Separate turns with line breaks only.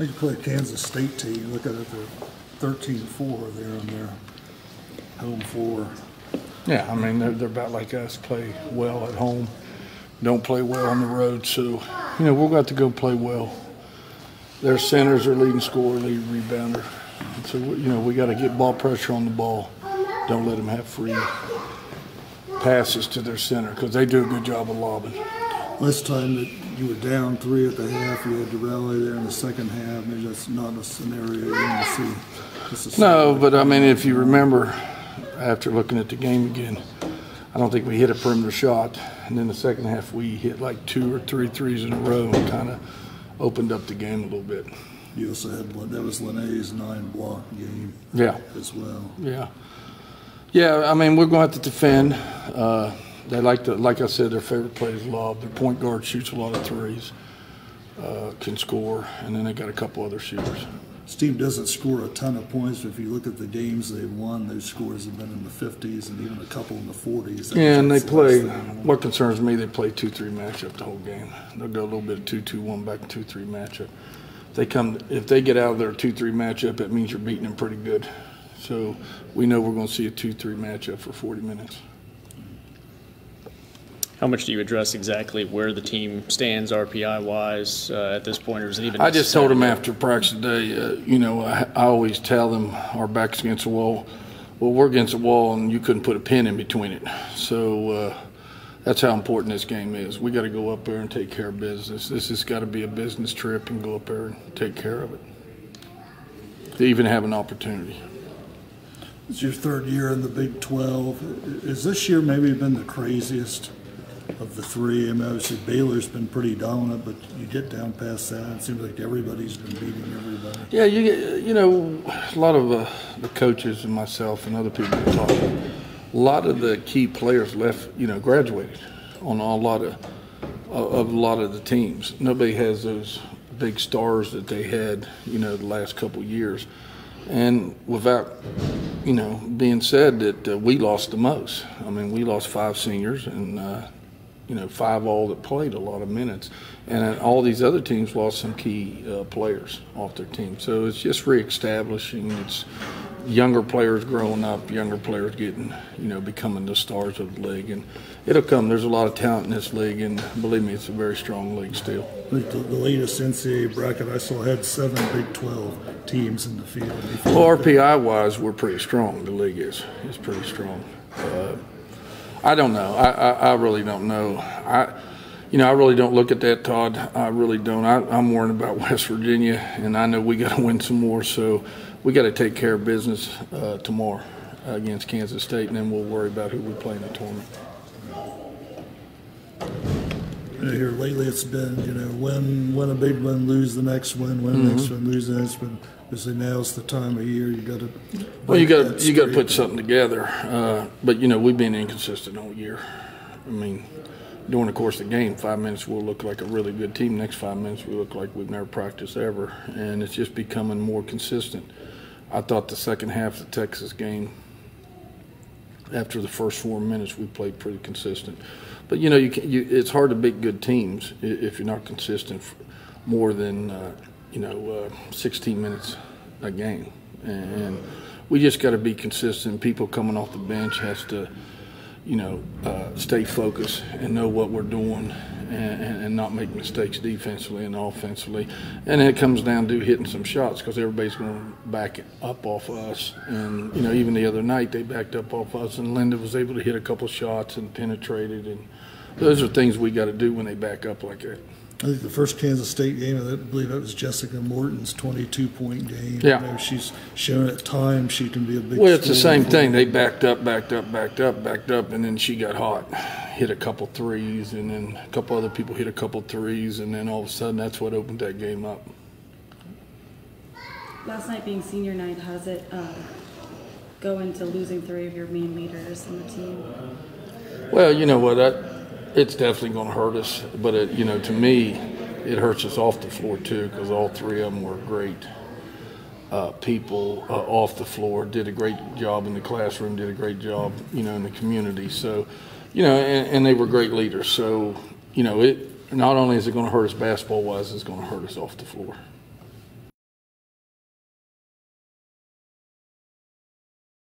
They play a Kansas State team. Look at it, they're 13-4 there on their home floor.
Yeah, I mean, they're about like us, play well at home, don't play well on the road. So, you know, we've got to go play well. Their center's their leading scorer, leading rebounder. So, you know, we got to get ball pressure on the ball. Don't let them have free passes to their center because they do a good job of lobbing.
Last time that you were down 3 at the half, you had to rally there in the second half. Maybe that's not a scenario you want to see.
No, but I mean, if you remember, after looking at the game again, I don't think we hit a perimeter shot. And then the second half, we hit like 2 or 3 threes in a row and kind of opened up the game a little bit.
You also had that was Linnea's 9-block game.
Yeah.
As well.
Yeah. Yeah, I mean, we're going to have to defend. They like I said, their favorite play is lob. Their point guard shoots a lot of threes, can score, and then they got a couple other shooters.
This team doesn't score a ton of points, but if you look at the games they've won, those scores have been in the 50s and even a couple in the 40s.
Yeah, and they play, what concerns me, they play 2-3 matchup the whole game. They'll go a little bit of 2-2-1 back to 2-3 matchup. If they get out of their 2-3 matchup, that means you're beating them pretty good. So we know we're going to see a 2-3 matchup for 40 minutes.
How much do you address exactly where the team stands RPI-wise at this point, or is it even?
I just told them after practice today, you know, I always tell them our back's against the wall. Well, we're against the wall, and you couldn't put a pin in between it. So that's how important this game is. We got to go up there and take care of business. This has got to be a business trip and go up there and take care of it to even have an opportunity.
It's your 3rd year in the Big 12. Is this year maybe been the craziest of the 3? I mean, obviously Baylor's been pretty dominant, but you get down past that, it seems like everybody's been beating everybody.
Yeah, you know, a lot of the coaches and myself and other people are talking. A lot of the key players left, you know, graduated on a lot of the teams. Nobody has those big stars that they had, you know, the last couple of years. And without, you know, being said that we lost the most. I mean, we lost 5 seniors and, you know, 5 all that played a lot of minutes. And all these other teams lost some key players off their team. So it's just reestablishing. It's younger players growing up, younger players getting, you know, becoming the stars of the league. And it'll come. There's a lot of talent in this league, and believe me, it's a very strong league still.
The latest NCAA bracket I saw had 7 Big 12 teams in the field.
Well, RPI-wise, we're pretty strong. The league is pretty strong. I don't know. I really don't know. You know, I really don't look at that, Todd. I really don't. I'm worrying about West Virginia, and I know we got to win some more. So we got to take care of business tomorrow against Kansas State, and then we'll worry about who we play in the tournament.
Here lately, it's been, you know, win a big one, lose the next one, win the next one, lose the next one. Obviously, now's the time of year you got to.
Well, you got to put something together. But you know, we've been inconsistent all year. I mean, during the course of the game, 5 minutes we'll look like a really good team. Next 5 minutes we look like we've never practiced ever, and it's just becoming more consistent. I thought the second half of the Texas game, after the first 4 minutes, we played pretty consistent. But you know, it's hard to beat good teams if you're not consistent for more than 16 minutes a game. And we just got to be consistent. People coming off the bench has to, you know, stay focused and know what we're doing and not make mistakes defensively and offensively. And then it comes down to hitting some shots because everybody's going to back up off of us. And, you know, even the other night they backed up off us, and Linda was able to hit a couple shots and penetrated. And those are things we got to do when they back up like that.
I think the first Kansas State game, I believe that was Jessica Morton's 22-point game.
Yeah.
You know, she's shown at times she can be a big.
Well, it's the same thing. They backed up, and then she got hot, hit a couple threes, and then a couple other people hit a couple threes, and then all of a sudden that's what opened that game up.
Last night being senior night, how does it go into losing 3 of your main leaders on the team?
Well, you know what, it's definitely going to hurt us, but you know, to me, it hurts us off the floor too, because all 3 of them were great people off the floor, did a great job in the classroom, did a great job, you know, in the community. So, you know, and they were great leaders. So, you know, it not only is it going to hurt us basketball-wise, it's going to hurt us off the floor.